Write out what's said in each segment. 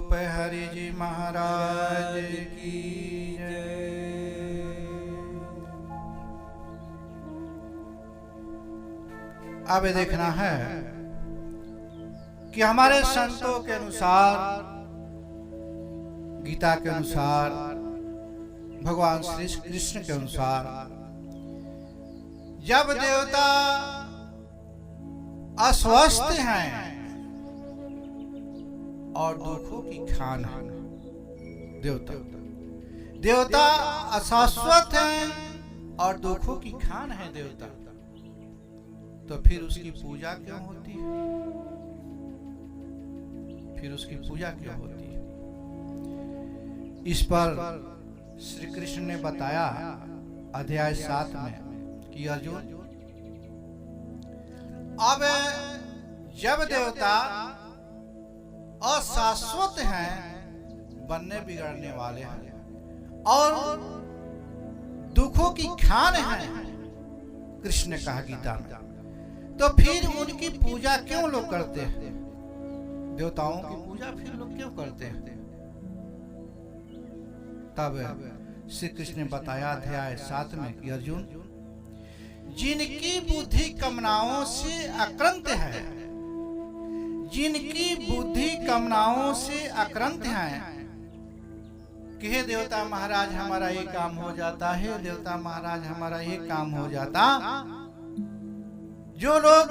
रूप हरि जी महाराज की जय। अब ये देखना है कि हमारे संतों के अनुसार, गीता के अनुसार, भगवान श्री कृष्ण के अनुसार, जब देवता अस्वस्थ हैं और दुखों की खान है, देवता अशाश्वत हैं और दुखों की खान है देवता, तो फिर उसकी पूजा क्यों होती है? फिर उसकी पूजा क्यों होती है? इस पर श्री कृष्ण ने बताया अध्याय 7 में कि अर्जुन, अब जब देवता अशाश्वत हैं, बनने बिगड़ने वाले हैं और दुखों की खान हैं, कृष्ण ने कहा गीता में, तो फिर उनकी पूजा क्यों लोग करते हैं? देवताओं की पूजा फिर लोग क्यों करते हैं? तब श्री कृष्ण ने बताया अध्याय 7 में कि अर्जुन, जिनकी बुद्धि कामनाओं से आक्रांत है, जिनकी बुद्धि कामनाओं से आक्रांत है, कि हे देवता महाराज हमारा ये काम हो जाता है, देवता महाराज हमारा ये काम हो जाता, जो लोग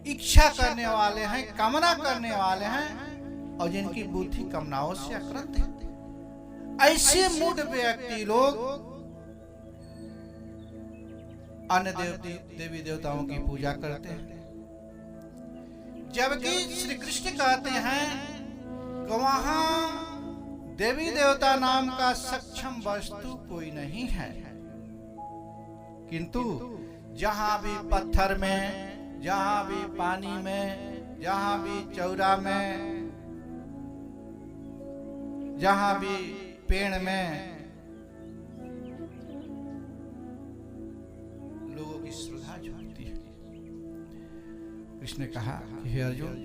इच्छा करने वाले हैं, कामना करने वाले हैं और जिनकी बुद्धि कामनाओं से आक्रांत है, ऐसे मूढ़ व्यक्ति लोग अन्य देवी देवताओं की पूजा करते हैं, जबकि श्री कृष्ण कहते हैं कि वहां देवी देवता नाम का सक्षम वस्तु कोई नहीं है, किंतु जहां भी पत्थर में, जहां भी पानी में, जहां भी चौरा में, जहां भी पेड़ में लोगों की श्रद्धा झुकती है। कृष्ण ने कहा कि हे अर्जुन,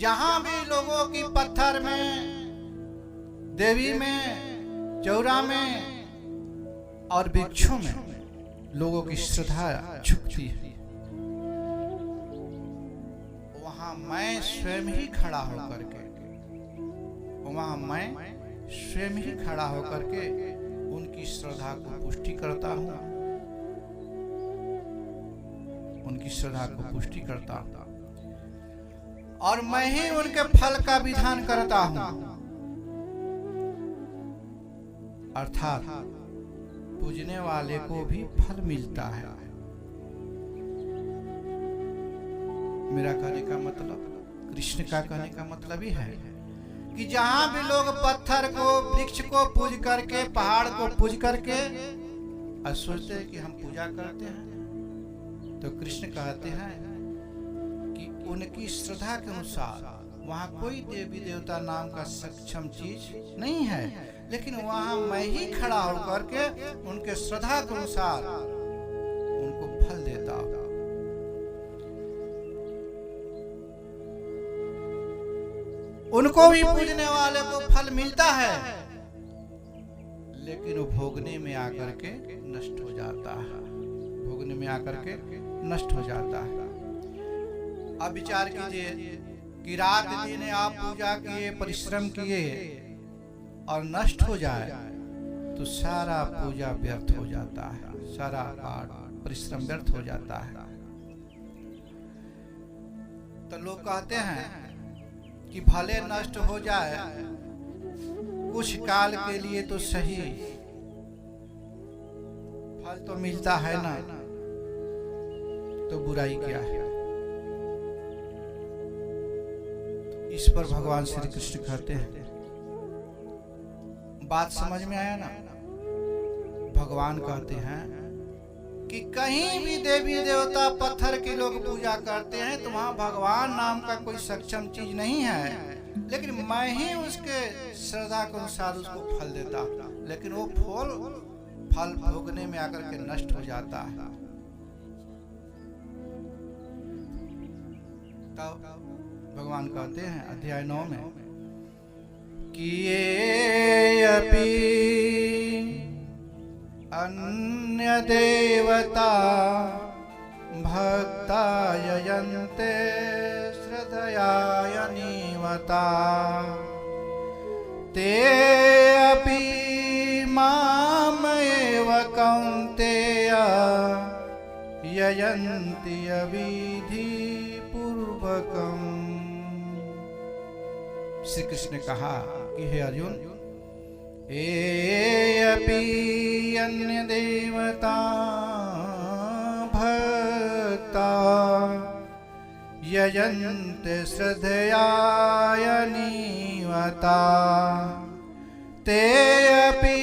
जहां भी लोगों की पत्थर में, देवी में, चौरा में और वृक्षों में लोगों की श्रद्धा झुकती है, वहां मैं स्वयं ही खड़ा होकर के, वहां मैं स्वयं ही खड़ा होकर के उनकी श्रद्धा को पुष्टि करता हूं, उनकी श्रद्धा को पुष्टि करता हूं और मैं ही उनके फल का विधान करता हूं। अर्थात पूजने वाले को भी फल मिलता है। मेरा कहने का मतलब, कृष्ण का कहने का मतलब ही है कि जहां भी लोग पत्थर को, वृक्ष को पूज करके, पहाड़ को पूज करके और सोचते हैं कि हम पूजा करते हैं, तो कृष्ण कहते हैं कि उनकी श्रद्धा के अनुसार वहां कोई देवी देवता नाम का सक्षम चीज नहीं है, लेकिन वहां मैं ही खड़ा होकर के उनके श्रद्धा के अनुसार उनको फल देता हूं। उनको भी पूजने वाले को फल मिलता है, लेकिन वो भोगने में आकर के नष्ट हो जाता है, भोगने में आकर के नष्ट हो जाता है। अब विचार कीजिए कि रात दिन आप पूजा किए, परिश्रम किए और नष्ट हो जाए तो सारा पूजा व्यर्थ हो जाता है, सारा पाठ परिश्रम व्यर्थ हो जाता है। तो लोग कहते हैं कि भले नष्ट हो जाए कुछ काल के लिए तो सही, फल तो मिलता है ना, तो बुराई क्या है? इस पर भगवान श्री कृष्ण कहते हैं, बात समझ में आया ना? भगवान कहते हैं कि कहीं भी देवी देवता पत्थर की लोग पूजा करते हैं तो वहां भगवान नाम का कोई सक्षम चीज नहीं है, लेकिन मैं ही उसके श्रद्धा के अनुसार उसको फल देता, लेकिन वो फल भोगने में आकर के नष्ट हो जाता है। तब भगवान कहते हैं अध्याय 9 में किए अपि अन्य देवता भक्ता यजन्ते श्रद्धयायनीवता ते अपि मामेव कौन्तेय यजन्ति अविधि पूर्वकम्। श्री कृष्ण ने कहा कि हे अर्जुन, अपि अन्य देवता भक्ता यजन्ते श्रद्धयायनीवता ते अपि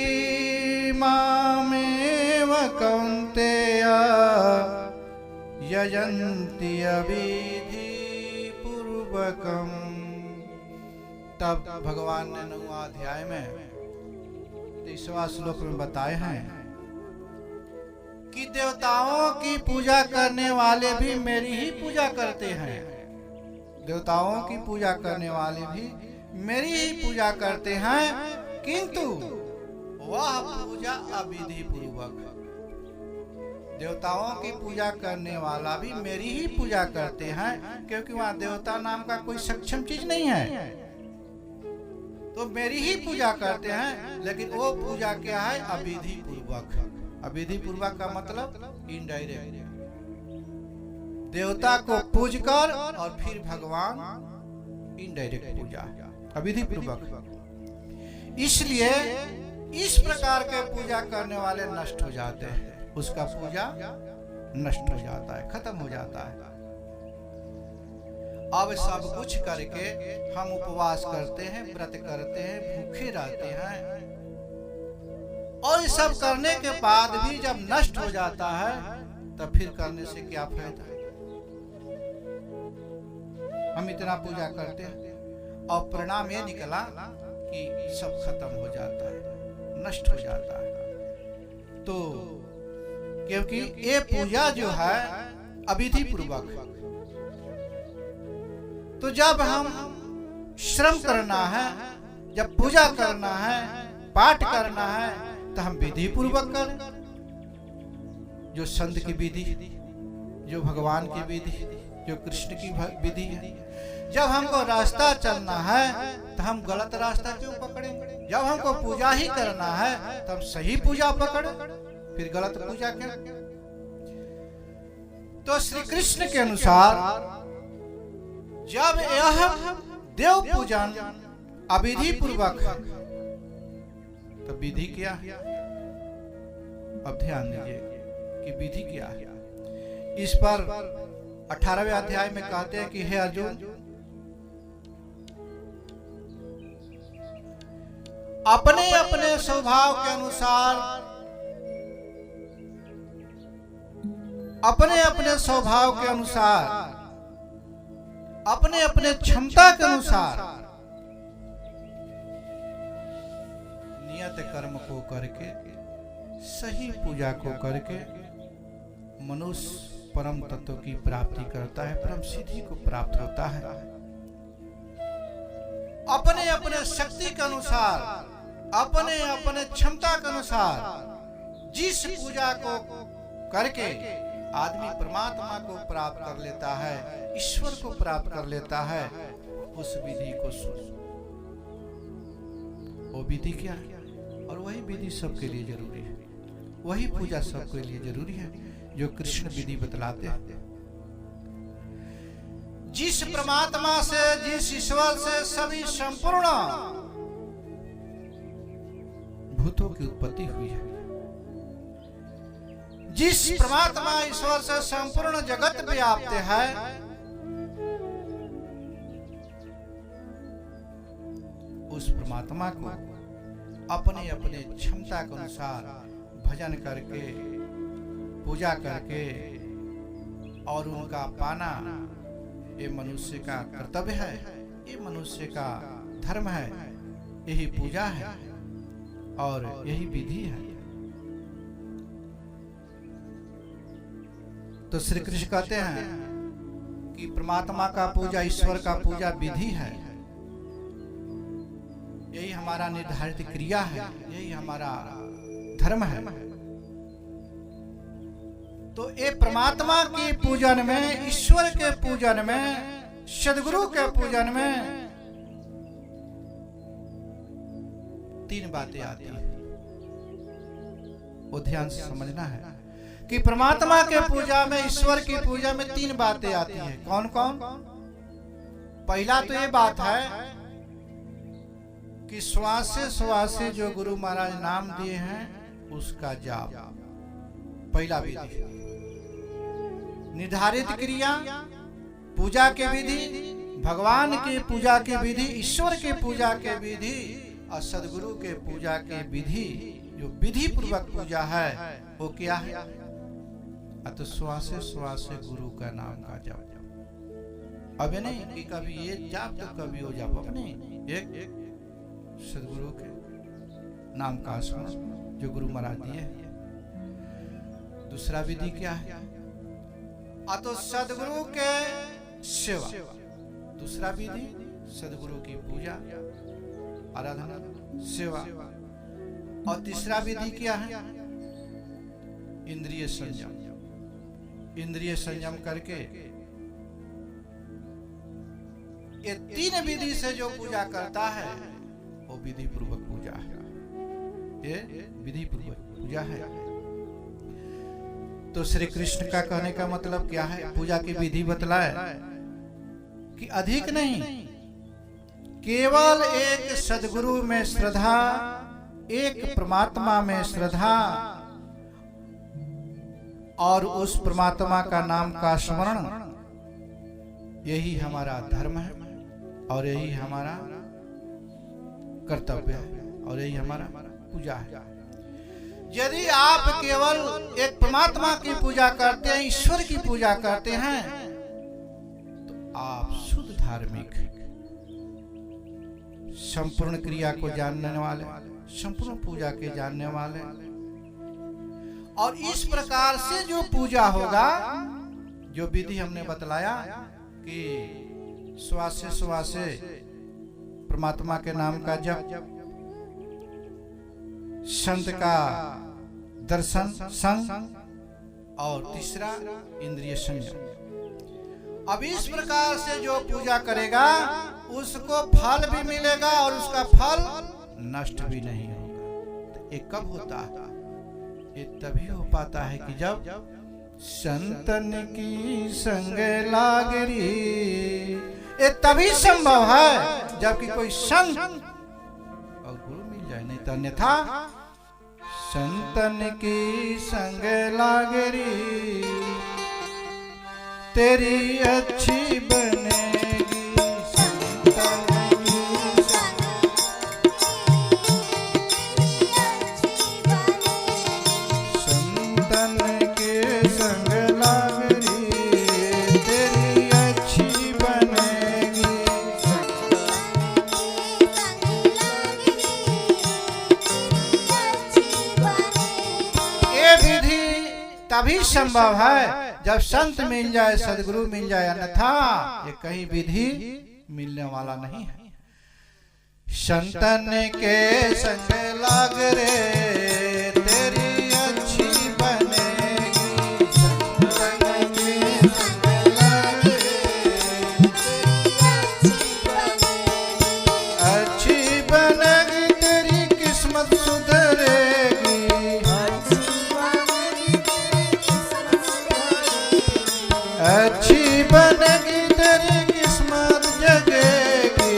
मामेव कौन्तेय यजन्ति अविधि पूर्वकम्। तब भगवान ने 9वां अध्याय में 23वां श्लोक में बताए हैं कि देवताओं की पूजा करने वाले भी मेरी ही पूजा करते हैं। देवताओं की पूजा करने वाले भी मेरी ही पूजा करते हैं, किंतु वह पूजा अविधि पूर्वक। देवताओं की पूजा करने वाला भी मेरी ही पूजा करते हैं, क्योंकि वहां देवता नाम का कोई सक्षम चीज नहीं है, तो मेरी ही पूजा करते हैं। लेकिन वो पूजा क्या है? अविधि पूर्वक। अविधि पूर्वक का मतलब इनडायरेक्ट, देवता को पूज कर और फिर भगवान, इनडायरेक्ट पूजा अविधि पूर्वक। इसलिए इस प्रकार के पूजा करने वाले नष्ट हो जाते हैं, उसका पूजा नष्ट हो जाता है, खत्म हो जाता है। अब सब कुछ करके हम उपवास करते हैं, व्रत करते हैं, भूखे रहते हैं, और ये सब करने के बाद भी जब नष्ट हो जाता है तब फिर करने से क्या फायदा? हम इतना पूजा करते हैं और परिणाम ये निकला कि सब खत्म हो जाता है, नष्ट हो जाता है। तो क्योंकि ये पूजा जो है अविधि पूर्वक, तो जब हम श्रम करना है, जब पूजा करना है, पाठ करना है, तो हम विधि पूर्वक करें। जो संत की विधि, जो भगवान की विधि, जो कृष्ण की विधि है। जब हमको रास्ता चलना है तो हम गलत रास्ता क्यों पकड़ेंगे? जब हमको पूजा ही करना है तो हम सही पूजा पकड़े, फिर गलत पूजा क्यों? तो श्री कृष्ण के अनुसार जब यह देव पूजन अविधि पूर्वक है तो विधि क्या है? अब ध्यान दीजिए कि विधि क्या है। इस पर 18वें अध्याय में कहते हैं कि हे अर्जुन, अपने अपने स्वभाव के अनुसार, अपने अपने स्वभाव के अनुसार, अपने अपने क्षमता के अनुसार नियत कर्म को करके, सही पूजा को करके मनुष्य परम तत्व की प्राप्ति करता है, परम सिद्धि को प्राप्त होता है। अपने अपने शक्ति के अनुसार, अपने अपने क्षमता के अनुसार जिस पूजा को करके आदमी परमात्मा को प्राप्त कर लेता है, ईश्वर को प्राप्त कर लेता है, उस विधि को सुन। वो विधि क्या है? और वही विधि सबके लिए जरूरी है, वही पूजा सबके लिए जरूरी है जो कृष्ण विधि बतलाते हैं। जिस परमात्मा से, जिस ईश्वर से सभी संपूर्ण भूतों की उत्पत्ति हुई है, जिस परमात्मा ईश्वर से संपूर्ण जगत व्याप्त है, उस परमात्मा को अपने अपने क्षमता के अनुसार भजन करके, पूजा करके और उनका पाना ये मनुष्य का कर्तव्य है, ये मनुष्य का धर्म है, यही पूजा है और यही विधि है। तो श्री कृष्ण कहते हैं कि परमात्मा का पूजा, ईश्वर का पूजा विधि है। यही हमारा निर्धारित क्रिया है, यही हमारा धर्म है। तो ये परमात्मा के पूजन में, ईश्वर के पूजन में, सदगुरु के पूजन में तीन बातें आती हैं, वो ध्यान से समझना है कि परमात्मा के पूजा में, ईश्वर की पूजा में तीन बातें आती हैं। कौन कौन? पहला तो ये बात है कि श्वासे श्वासे जो गुरु महाराज नाम दिए हैं उसका जाप, पहला विधि। निर्धारित क्रिया, पूजा के विधि, भगवान की पूजा की विधि, ईश्वर की पूजा के विधि और सदगुरु के पूजा के विधि, जो विधि पूर्वक पूजा है वो क्या है? तो श्वासे श्वासे गुरु का नाम का जाप। अब ये नहीं कि कभी ये जाप तो कभी वो जाप, अपने एक सदगुरु के नाम का स्मरण जो गुरु महाराज दिए। दूसरा विधि क्या है? तो सदगुरु के सेवा। दूसरा विधि सदगुरु की पूजा, आराधना, सेवा। और तीसरा विधि क्या है? इंद्रिय संयम। इंद्रिय संयम करके ये तीन विधि से जो पूजा करता है वो विधि पूर्वक पूजा है, ये विधि पूर्वक पूजा है। तो श्री कृष्ण का कहने का मतलब क्या है? पूजा की विधि बतलाए कि अधिक नहीं, केवल एक सदगुरु में श्रद्धा, एक परमात्मा में श्रद्धा और उस परमात्मा का नाम का स्मरण, यही हमारा धर्म है और यही हमारा कर्तव्य है और यही हमारा पूजा है। यदि आप केवल एक परमात्मा की पूजा करते हैं, ईश्वर की पूजा करते हैं, तो आप शुद्ध धार्मिक, संपूर्ण क्रिया को जानने वाले, संपूर्ण पूजा के जानने वाले, और इस प्रकार से जो पूजा होगा, जो विधि हमने बतलाया कि श्वासे श्वासे परमात्मा के नाम का जप, संत का दर्शन संग, और तीसरा इंद्रिय संयम। अब इस प्रकार से जो पूजा करेगा उसको फल भी मिलेगा और उसका फल नष्ट भी नहीं होगा। तो ये कब होता है? ये तभी हो पाता है कि जब संतन की संग लागरी, ये तभी संभव है जबकि कोई संत और गुरु मिल जाए, नहीं तो अन्यथा संतन की संग लागरी तेरी अच्छी बनेगी, संतन की संतन के संग लागरी तेरी अच्छी बनेगी। ये विधि तभी संभव है जब संत मिल जाए, सदगुरु मिल जाए, अन्यथा ये कहीं विधि मिलने वाला नहीं है। संतन के संग लाग रे तेरी अच्छी बनेगी, संतन के संग लाग रे अच्छी बनेगी, तेरी किस्मत सुधरेगी, अच्छी बनेगी, तेरी किस्मत जगेगी,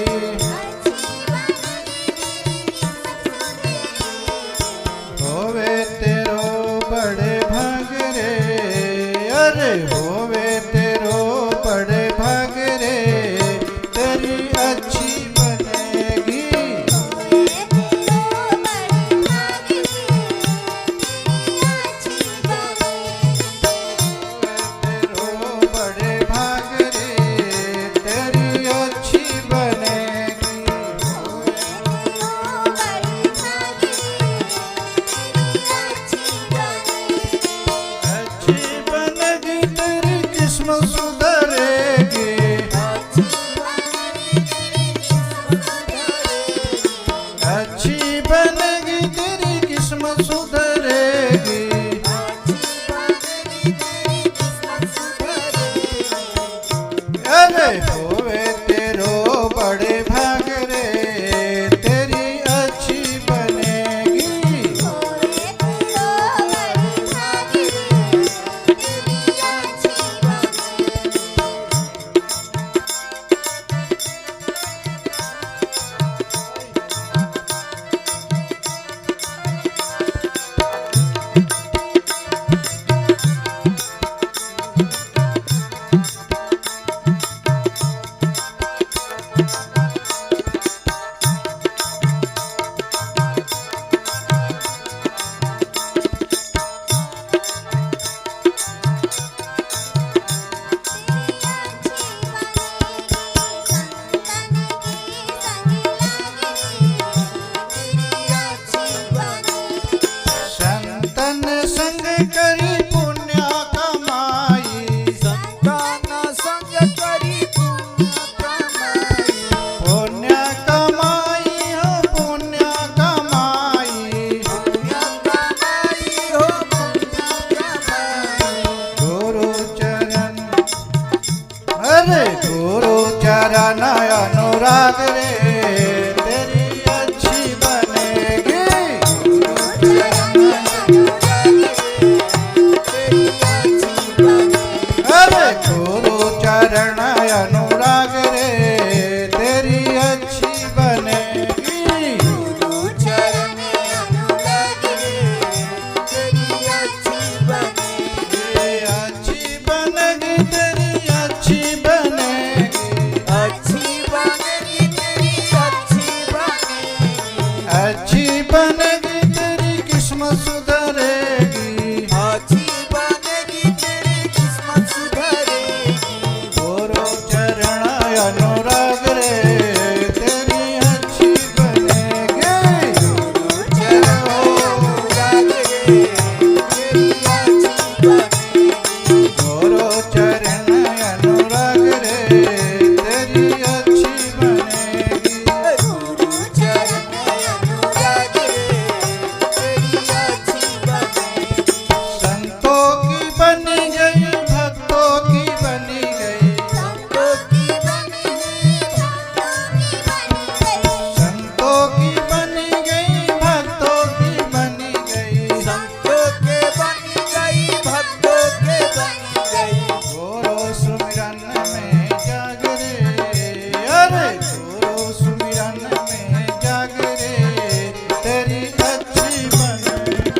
बनेगी तेरी किस्मत सुधरेगी, अच्छी बनेगी तेरी किस्मत सुधरेगी। गोरो चरण अनुराग रे तेरी अच्छी बनेगी, गुरु चरण अनुराग रे तेरी अच्छी बनेगी। गोरो चरण अनुराग रे तेरी अच्छी बनेगी। गुरु चरण अनुराग रे तेरी अच्छी बनेगी। संतों की बनी गई भक्तों की बनी गई, संतों की बनी गई संतों की बनी गई भक्तों की बनी गई, संतों के बनी गई भक्तों के बनी गई। गोरो सुमिरन में जाग रे, अरे गोरो सुमिरन में जाग रे तेरी अच्छी बनेगी,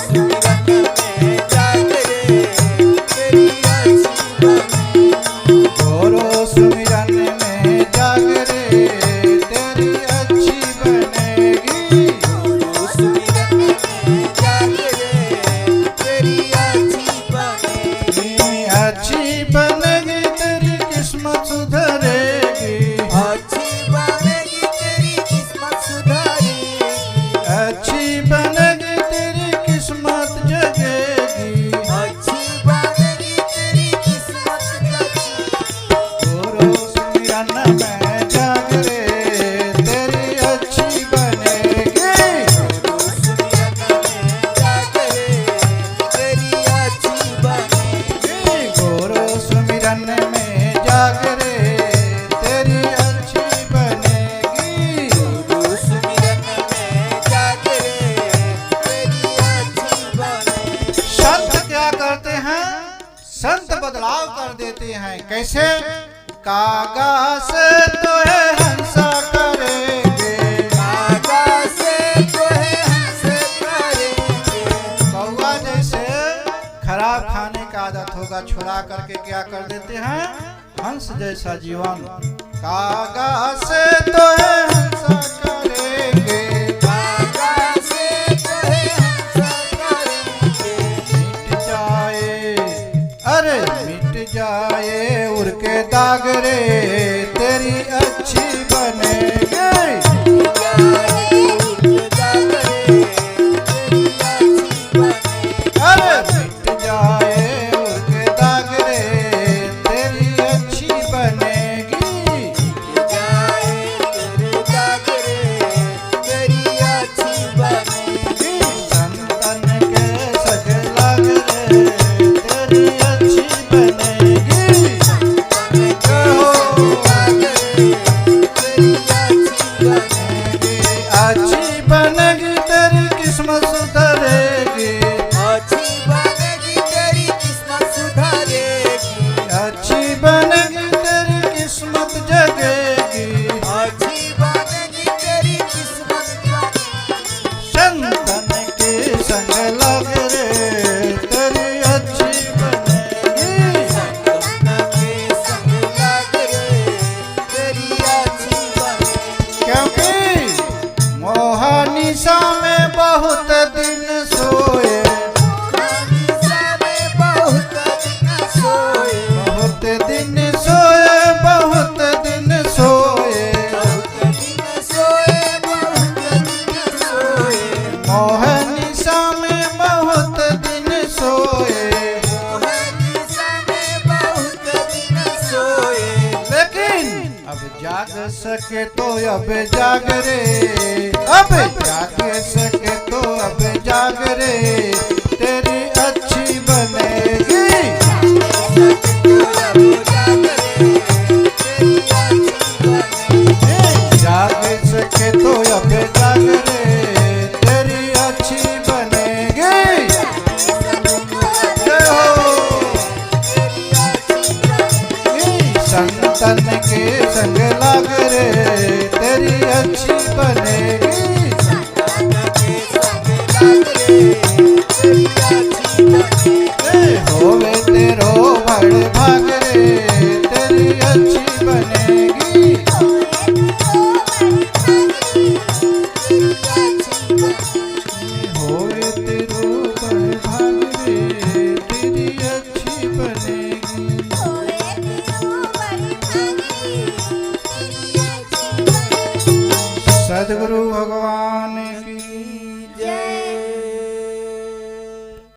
सुमिरन में जाग रे तेरी अच्छी बनेगी। गोरो सुमिरन में जाग रे तेरी अच्छी बनेगी, गुरु सुमिरन में जाग रे तेरी अच्छी बनेगी। अच्छी बनेगी तेरी किस्मत सुधरेगी, अच्छी बनेगी तेरी किस्मत सुधरेगी। अच्छी बनेगी तेरी किस्मत जगेगी, अच्छी बनेगी तेरी किस्मत जगेगी। गोरो सुमिरन में जाग रे तेरी अच्छी बनेगी, गुरु सुमिरन में जाग रे तेरी अच्छी बनेगी। गोरो सुमिरन में जाग रे तेरी अच्छी बनेगी। गुरु सुमिरन में जाग रे तेरी अच्छी बनेगी। संत क्या करते हैं? संत बदलाव कर देते हैं। कैसे? कागा से तो है हंसा करेंगे, कागा से तो है हंस करेंगे। कौवा जैसे खराब खाने का आदत होगा, छुड़ा करके क्या कर देते हैं? हंस जैसा जीवन। कागा से तो है हंसा करेंगे, कागा से तो है हंस करेंगे। मिट जाए, अरे मिट जाए उड़ के दाग रे तेरी अच्छी बनेगी, अरे मिट जाए उड़ के दाग रे तेरी अच्छी बनेगी, संतन के सग लाग रे तेरी अच्छी बनेगी, अच्छी बनेगी तेरी किस्मत सुधरेगी, अच्छी बनेगी तेरी किस्मत जगेगी, संतन के संग लग रे तेरी अच्छी बनेगी, क्योंकि मोहनिशा में बहुत दिन सोए, बहुत दिन सोए, बहुत दिन सोए, मोहनिशा में बहुत दिन सोए, लेकिन अब जाग सके तो अब जाग रे, अब जाग सके तो अब जाग रे तेरी अच्छी बनेगी, जाग सके तो अब जाग रे तेरी अच्छी बनेगी, जय हो। संतन के संग लाग रे तेरी अच्छी बनेगी, होवे तेरो बड़ भाग रे तेरी अच्छी बनेगी, सद्गुरु भगवान की।